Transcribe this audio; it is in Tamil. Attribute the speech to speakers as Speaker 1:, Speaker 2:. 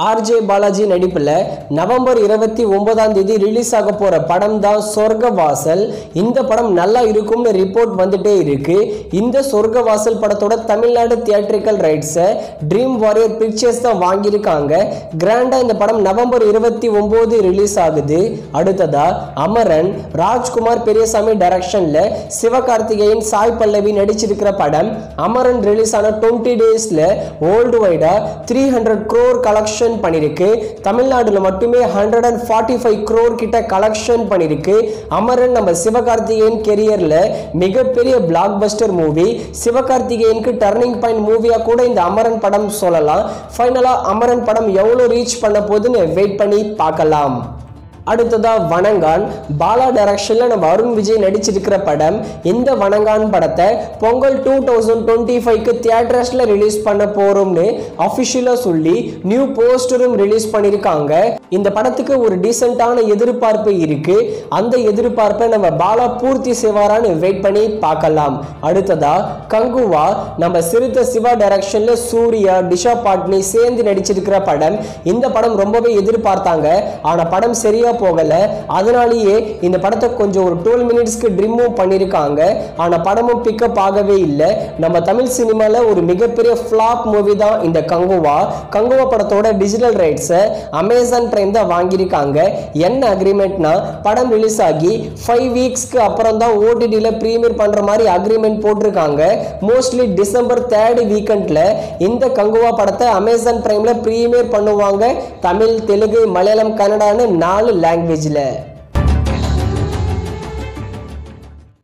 Speaker 1: ஆர்ஜே பாலாஜி நடிப்பில் நவம்பர் 29 ரிலீஸ் ஆக போகிற படம் தான் சொர்க்கவாசல். இந்த படம் நல்லா இருக்கும்னு ரிப்போர்ட் வந்துட்டே இருக்கு. இந்த சொர்க்கவாசல் படத்தோட தமிழ்நாடு தியேட்ரிக்கல் ரைட்ஸை ட்ரீம் வாரியர் பிக்சர்ஸ் தான் வாங்கியிருக்காங்க. கிராண்டாக இந்த படம் நவம்பர் 29 ரிலீஸ் ஆகுது. அடுத்ததா அமரன் ராஜ்குமார் பெரியசாமி டைரக்ஷனில் சிவகார்த்திகேயன் சாய் பல்லவி நடிச்சிருக்கிற படம். அமரன் ரிலீஸ் ஆன 20 டேஸில் வேர்ல்டு வைடா 300 crore கலெக்ஷன் பண்ணிருக்கு. தமிழ்நாடுல மட்டுமே 145 crore கிட்ட கலெக்ஷன் பண்ணிருக்கு. அமரன் நம்ம சிவகார்த்திகேயன் கெரியர்ல மிகப்பெரிய பிளாக் பஸ்டர் மூவி. சிவகார்த்திகேயனுக்கு டர்னிங் பாயிண்ட் மூவியா கூட இந்த அமரன் படம் சொல்லலாம். ஃபைனலா அமரன் படம் எவ்வளவு ரீச் பண்ண போகுதுன்னு வெயிட் பண்ணி பார்க்கலாம். அடுத்ததா வணங்கான் பாலா டைரக்ஷன்ல நம்ம அருண் விஜய் நடிச்சிருக்கிற படம். இந்த வணங்கான் படத்தை பொங்கல் 2025க்கு தியேட்டர்ஸ்ல ரிலீஸ் பண்ண போறோம்னு அபிஷியலா சொல்லி நியூ போஸ்டரும் ரிலீஸ் பண்ணிருக்காங்க. இந்த படத்துக்கு ஒரு டீசென்ட்டான எதிர்பார்ப்பு இருக்கு. அந்த எதிர்பார்ப்பை நம்ம பாலா பூர்த்தி செய்வாரான்னு வெயிட் பண்ணி பார்க்கலாம். அடுத்ததா கங்குவா நம்ம சிறுத்தை சிவா டைரக்ஷன்ல சூர்யா டிஷா பாட்னி சேர்ந்து நடிச்சிருக்கிற படம். இந்த படம் ரொம்பவே எதிர்பார்த்தாங்க. ஆனா படம் சரியா போகல. அதனாலேயே இந்த படத்தை கொஞ்சம் ஒரு 12 மினிட்ஸ்க்கு ட்ரிம்மும் பண்ணியிருக்காங்க. ஆனால் படமும் பிக்கப் ஆகவே இல்லை. நம்ம தமிழ் சினிமாவில் ஒரு மிகப்பெரிய ஃப்ளாப் மூவி தான் இந்த கங்குவா. கங்குவா படத்தோட டிஜிட்டல் ரைட்ஸை அமேசான் பிரைம் தான் வாங்கியிருக்காங்க. என்ன அக்ரிமெண்ட்னா படம் ரிலீஸ் ஆகி 5 வீக்ஸ்க்கு அப்புறம் தான் ஓடிடியில் ப்ரீமியர் பண்ணுற மாதிரி அக்ரிமெண்ட் போட்டிருக்காங்க. மோஸ்ட்லி டிசம்பர் 3rd வீக்கெண்டில் இந்த கங்குவா படத்தை அமேசான் பிரைமில் ப்ரீமியர் பண்ணுவாங்க. தமிழ் தெலுங்கு மலையாளம் கன்னடான்னு 4 லாங்குவேஜில்.